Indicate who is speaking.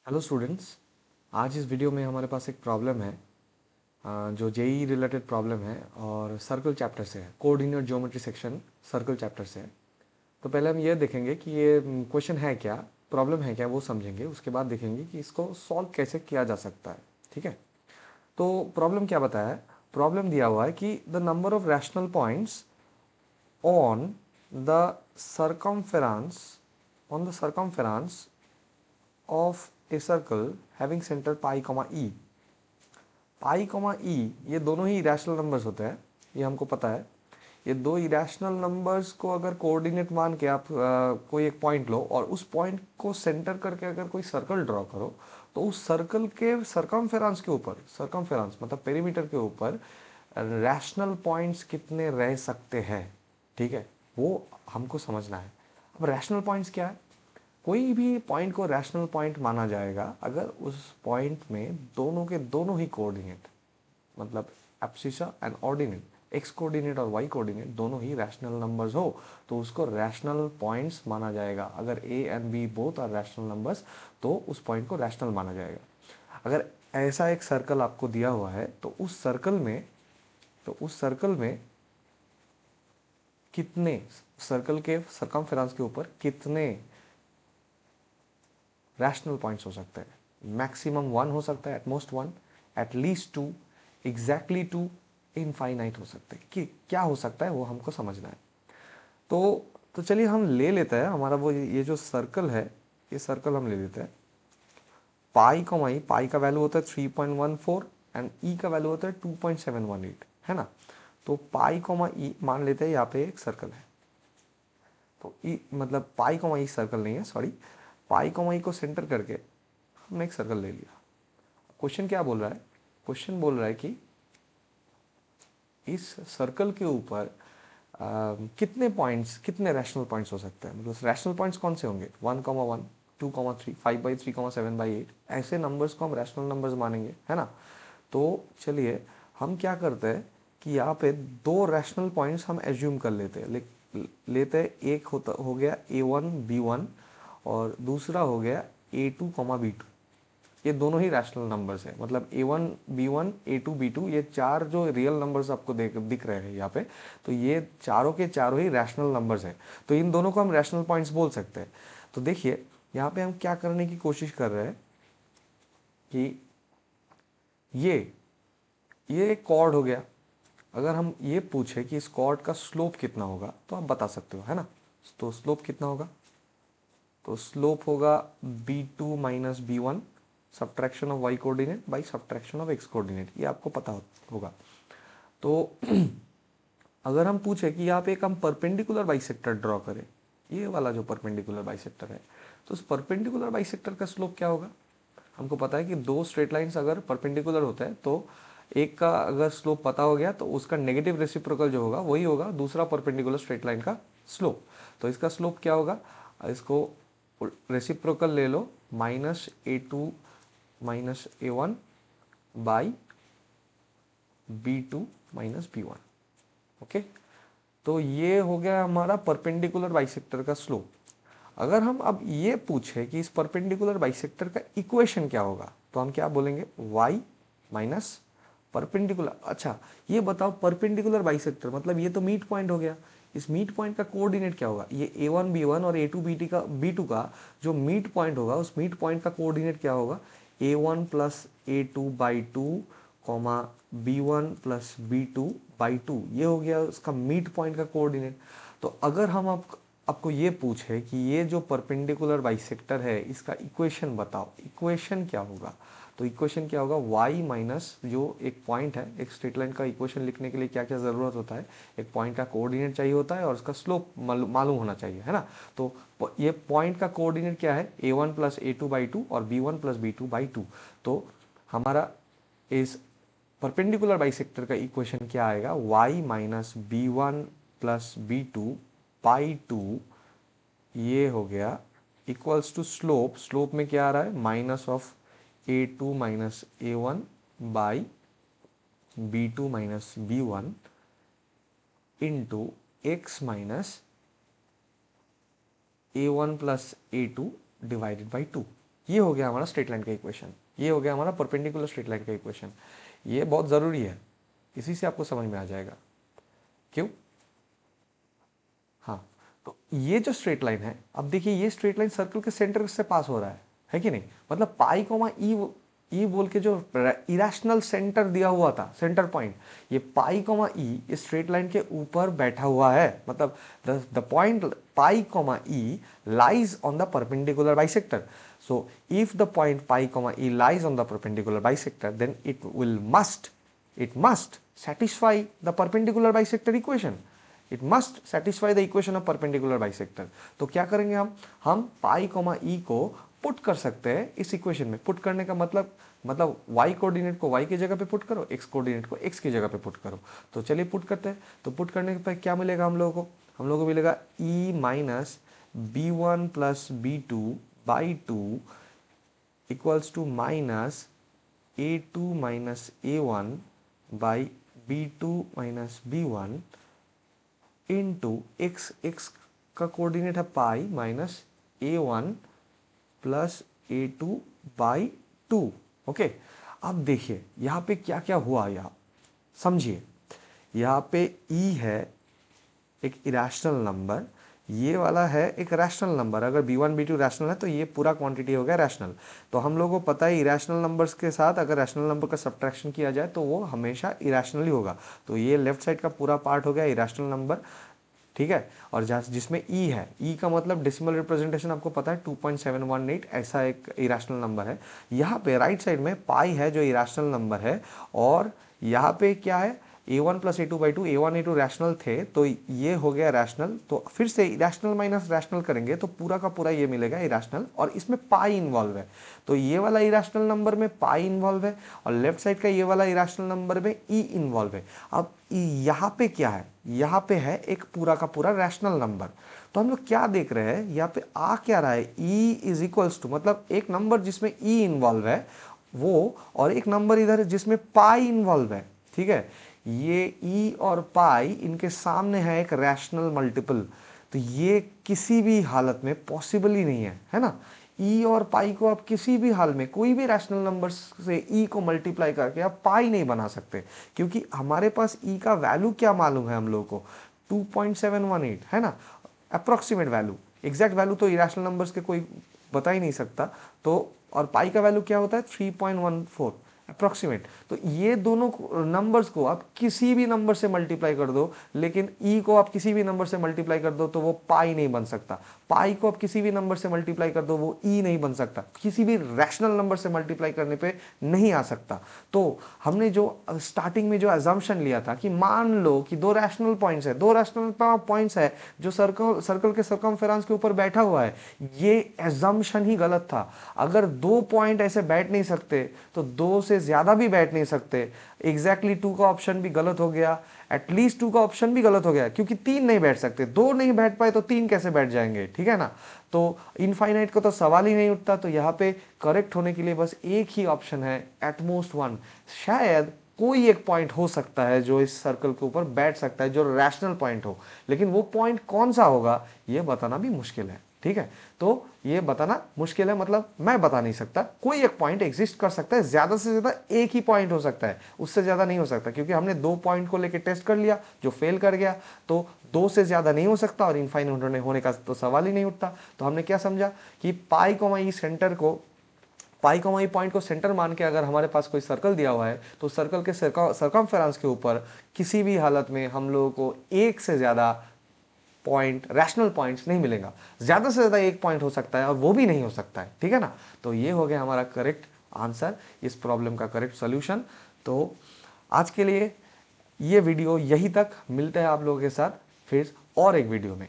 Speaker 1: Hello students. आज इस video में हमारे पास एक प्रॉब्लम है, जो जेई रिलेटेड प्रॉब्लम है और सर्कल चैप्टर से है। Coordinate geometry section circle chapter से है। तो पहले हम ये देखेंगे कि ये क्वेश्चन है क्या, प्रॉब्लम है क्या, वो समझेंगे। उसके बाद देखेंगे कि इसको सॉल्व कैसे किया जा सकता है। ठीक है, तो प्रॉब्लम क्या बताया है। प्रॉब्लम दिया हुआ है कि the number of rational points on the circumference of a circle having center pi, e। Pi comma ई ये दोनों ही इरेशनल नंबर्स होते हैं, ये हमको पता है। ये दो इरेशनल नंबर्स को अगर कोऑर्डिनेट मान के आप कोई एक पॉइंट लो और उस पॉइंट को सेंटर करके अगर कोई सर्कल ड्रॉ करो, तो उस सर्कल के सरकमफेरेंस के ऊपर, सरकमफेरेंस मतलब पेरीमीटर के ऊपर रैशनल पॉइंट्स कितने रह सकते हैं। ठीक है, वो हमको समझना है। अब रैशनल पॉइंट्स क्या है। कोई भी पॉइंट को रैशनल पॉइंट माना जाएगा अगर उस पॉइंट में दोनों के दोनों ही कोऑर्डिनेट, मतलब abscissa and ordinate, x coordinate और वाई कोऑर्डिनेट दोनों ही रैशनल नंबर्स हो, तो उसको रैशनल पॉइंट्स माना जाएगा। अगर A and B both are rational numbers, तो उस पॉइंट को रैशनल माना जाएगा। अगर ऐसा एक सर्कल आपको दिया हुआ है, तो उस सर्कल में कितने, सर्कल के सरकमफेरेंस के ऊपर कितने रैशनल पॉइंट्स हो सकते हैं। मैक्सिमम वन हो सकता है, at most one, at least two, exactly two, infinite हो सकते हैं। कि क्या हो सकता है वो हमको समझना है। तो चलिए हम ले लेते हैं हमारा वो ये जो सर्कल है, ये सर्कल हम ले लेते हैं। पाई का माई, पाई का वैल्यू होता है 3.14 एंड ई का वैल्यू होता है 2.718, है ना। तो पाई कॉमा ई मान लेते हैं यहाँ पे एक सर्कल है। तो ई मतलब पाई कॉमा ई सर्कल नहीं है, सॉरी, पाई कॉमा ई को सेंटर करके हमने एक सर्कल ले लिया। क्वेश्चन क्या बोल रहा है। क्वेश्चन बोल रहा है कि इस सर्कल के ऊपर कितने पॉइंट्स, कितने रैशनल पॉइंट्स हो सकते हैं। मतलब रैशनल पॉइंट्स कौन से होंगे, 1,1, 2,3, 5/3, 7/8, ऐसे नंबर्स को हम रैशनल नंबर्स मानेंगे, है ना। तो चलिए हम क्या करते हैं कि यहाँ पे दो रैशनल पॉइंट्स हम एज्यूम कर लेते हैं। लेते हैं, एक हो गया A1 B1 और दूसरा हो गया A2 B2। ये दोनों ही रैशनल नंबर्स हैं, मतलब A1 B1 A2 B2, ये चार जो रियल नंबर्स आपको दिख रहे हैं यहाँ पे, तो ये चारों के चारों ही रैशनल नंबर्स हैं। तो इन दोनों को हम रैशनल पॉइंट्स बोल सकते हैं। तो देखिए यहाँ पे हम क्या करने की कोशिश कर रहे हैं कि ये एक कॉर्ड हो गया। अगर हम ये पूछे कि इस कॉर्ड का स्लोप कितना होगा, तो आप बता सकते हो, है ना। तो स्लोप कितना होगा, तो स्लोप होगा B2 minus B1, subtraction of y coordinate by subtraction of x coordinate, ये आपको पता होगा। तो अगर हम पूछे कि यहाँ पे एक हम परपेंडिकुलर बाइसेक्टर ड्रॉ करें, ये वाला जो परपेंडिकुलर बाइसेक्टर है, तो उस परपेंडिकुलर बाइसेक्टर का स्लोप क्या होगा। हमको पता है कि दो स्ट्रेट लाइंस अगर परपेंडिकुलर होता है, तो एक का अगर स्लोप पता हो गया तो उसका नेगेटिव रेसिप्रोकल जो होगा वही होगा दूसरा परपेंडिकुलर स्ट्रेट लाइन का स्लोप। तो इसका स्लोप क्या होगा, इसको रेसिप्रोकल ले लो, -A2 minus A1 by B2 minus B1। Okay, तो ये हो गया हमारा परपेंडिकुलर बाइसेक्टर का स्लोप। अगर हम अब ये पूछे कि इस परपेंडिकुलर बाइसेक्टर का इक्वेशन क्या होगा, तो हम क्या बोलेंगे, y माइनस परपेंडिकुलर। अच्छा, ये बताओ परपेंडिकुलर बाइसेक्टर मतलब ये तो मीट पॉइंट हो गया। इस मीट पॉइंट का कोऑर्डिनेट क्या होगा, ये A1 B1 और A2 B2 का जो मीट पॉइंट होगा, उस मीट पॉइंट का कोऑर्डिनेट क्या होगा, A1 plus A2/2 comma B1 plus B2/2, ये हो गया उसका मीट पॉइंट का कोऑर्डिनेट। तो अगर हम आपको ये पूछे कि ये जो परपेंडिकुलर बाइसेक्टर है इसका इक्वेशन बताओ, इक्वेशन क्या होगा, तो इक्वेशन क्या होगा, y माइनस जो एक पॉइंट है, एक स्ट्रेट लाइन का इक्वेशन लिखने के लिए क्या क्या ज़रूरत होता है, एक पॉइंट का कोऑर्डिनेट चाहिए होता है और उसका स्लोप मालूम होना चाहिए, है ना। तो ये पॉइंट का कोऑर्डिनेट क्या है, A1 प्लस A2/2 और B1 प्लस B2/2। तो हमारा इस परपेंडिकुलर बाइसेक्टर का इक्वेशन क्या आएगा, y minus B1 plus B2/2, ये हो गया इक्वल्स टू स्लोप, स्लोप में क्या आ रहा है, minus of A2 minus A1 by B2 minus B1 into x minus A1 plus A2 divided by 2। ये हो गया हमारा स्ट्रेट लाइन का इक्वेशन, ये हो गया हमारा परपेंडिकुलर स्ट्रेट लाइन का इक्वेशन। ये बहुत ज़रूरी है, इसी से आपको समझ में आ जाएगा क्यों। हाँ, तो ये जो स्ट्रेट लाइन है, अब देखिए ये स्ट्रेट लाइन सर्कल के सेंटर से पास हो रहा है कि नहीं। मतलब पाई कोमा ई बोल के जो इरेशनल सेंटर दिया हुआ था, सेंटर पॉइंट, ये पाई कोमा ई इस स्ट्रेट लाइन के ऊपर बैठा हुआ है। मतलब the point pi comma e lies on the perpendicular bisector. So if the point pi comma e lies on the perpendicular bisector, then it must satisfy the perpendicular bisector equation. It must satisfy the equation of perpendicular bisector. तो क्या करेंगे हम पाई comma ई को put कर सकते हैं इस equation में। पुट करने का मतलब y कोऑर्डिनेट को y की जगह पे पुट करो, x कोऑर्डिनेट को x की जगह पे पुट करो। तो चलिए पुट करते हैं। तो पुट करने पे क्या मिलेगा हम लोगों को मिलेगा e minus b1 plus b2 by 2 equals to minus a2 minus a1 by b2 minus b1 into x का कोऑर्डिनेट है pi minus a1 plus a2 by 2। Okay, अब देखिए यहाँ पे क्या क्या हुआ, यहाँ समझिए। यहाँ पे e है एक इरेशनल नंबर, ये वाला है एक रैशनल नंबर। अगर b1 b2 रैशनल है तो ये पूरा क्वांटिटी हो गया रैशनल। तो हम लोगों को पता है इरेशनल नंबर्स के साथ अगर रैशनल नंबर का सब्ट्रैक्शन किया जाए तो वो हमेशा इरेशनल ही होगा। तो ये लेफ्ट साइड का पूरा पार्ट हो गया इरेशनल नंबर, ठीक है। और जिसमें ई है, ई का मतलब डेसिमल रिप्रेजेंटेशन आपको पता है 2.718, ऐसा एक इरेशनल नंबर है। यहाँ पे राइट साइड में पाई है जो इरेशनल नंबर है, और यहाँ पे क्या है a1 plus a2 by 2, a1 a2 rational थे तो ये हो गया रैशनल। तो फिर से इरेशनल माइनस रैशनल करेंगे तो पूरा का पूरा ये मिलेगा इरेशनल, और इसमें पाई इन्वॉल्व है। तो ये वाला इरेशनल नंबर में पाई इन्वॉल्व है, और लेफ्ट साइड का ये वाला इरेशनल नंबर में ई इन्वॉल्व है। अब यहाँ पे क्या है, यहाँ पे है एक पूरा का पूरा रैशनल नंबर। तो हम लोग क्या देख रहे हैं, यहाँ पे आ क्या रहा है, ई इज इक्वल्स टू, मतलब एक नंबर जिसमें ई इन्वॉल्व है वो, और एक नंबर इधर जिसमें पाई इन्वॉल्व है, ठीक है। ये e और पाई इनके सामने है एक रैशनल मल्टीपल, तो ये किसी भी हालत में पॉसिबल ही नहीं है ना। e और पाई को आप किसी भी हाल में कोई भी रैशनल नंबर से e को मल्टीप्लाई करके आप पाई नहीं बना सकते, क्योंकि हमारे पास e का वैल्यू क्या मालूम है हम लोगों को, 2.718 है ना, अप्रोक्सीमेट वैल्यू। एग्जैक्ट वैल्यू तो इरेशनल नंबर्स के कोई बता ही नहीं सकता। तो और पाई का वैल्यू क्या होता है 3.14 अप्रोक्सीमेट। तो ये दोनों नंबर्स को आप किसी भी नंबर से मल्टीप्लाई कर दो, लेकिन ई को आप किसी भी नंबर से मल्टीप्लाई कर दो तो वो पाई नहीं बन सकता। पाई को आप किसी भी नंबर से मल्टीप्लाई कर दो वो ई नहीं बन सकता, किसी भी रैशनल नंबर से मल्टीप्लाई करने पे नहीं आ सकता। तो हमने जो स्टार्टिंग में जो अजम्पशन लिया था कि मान लो कि दो रैशनल पॉइंट्स है, दो रैशनल पॉइंट्स है जो सर्कल के सर्कमफेरेंस के ऊपर बैठा हुआ है, ये अजम्पशन ही गलत था। अगर दो पॉइंट ऐसे बैठ नहीं सकते तो दो से ज्यादा भी बैठ नहीं सकते। एग्जैक्टली 2 का ऑप्शन भी गलत हो गया, एटलीस्ट 2 का ऑप्शन भी गलत हो गया, क्योंकि 3 नहीं बैठ सकते। 2 नहीं बैठ पाए तो 3 कैसे बैठ जाएंगे, ठीक है ना। तो इनफाइनाइट का तो सवाल ही नहीं उठता। तो यहाँ पे करेक्ट होने के लिए बस एक ही ऑप्शन है, एटमोस्ट 1। शायद कोई एक पॉइंट हो सकता है जो इस सर्कल के ऊपर बैठ सकता है, जो रैशनल पॉइंट हो, लेकिन वो पॉइंट कौन सा होगा ये बताना भी मुश्किल है, ठीक है। तो ये बताना मुश्किल है, मतलब मैं बता नहीं सकता। कोई एक पॉइंट एग्जिस्ट कर सकता है, ज्यादा से ज्यादा एक ही पॉइंट हो सकता है, उससे ज्यादा नहीं हो सकता, क्योंकि हमने 2 पॉइंट को लेकर टेस्ट कर लिया जो फेल कर गया। तो 2 से ज्यादा नहीं हो सकता, और इनफाइनाइट होने का तो सवाल ही नहीं उठता। तो हमने क्या समझा कि पाई कोमा ई सेंटर को, पाई कोमा ई पॉइंट को सेंटर मान के अगर हमारे पास कोई सर्कल दिया हुआ है तो सर्कल के सर्कमफेरेंस के ऊपर किसी भी हालत में हम लोगों को एक से ज्यादा पॉइंट, रैशनल पॉइंट्स नहीं मिलेगा। ज्यादा से ज्यादा एक पॉइंट हो सकता है, और वो भी नहीं हो सकता है, ठीक है ना। तो ये हो गया हमारा करेक्ट आंसर, इस प्रॉब्लम का करेक्ट सॉल्यूशन। तो आज के लिए ये वीडियो यही तक, मिलते हैं आप लोगों के साथ फिर और एक वीडियो में।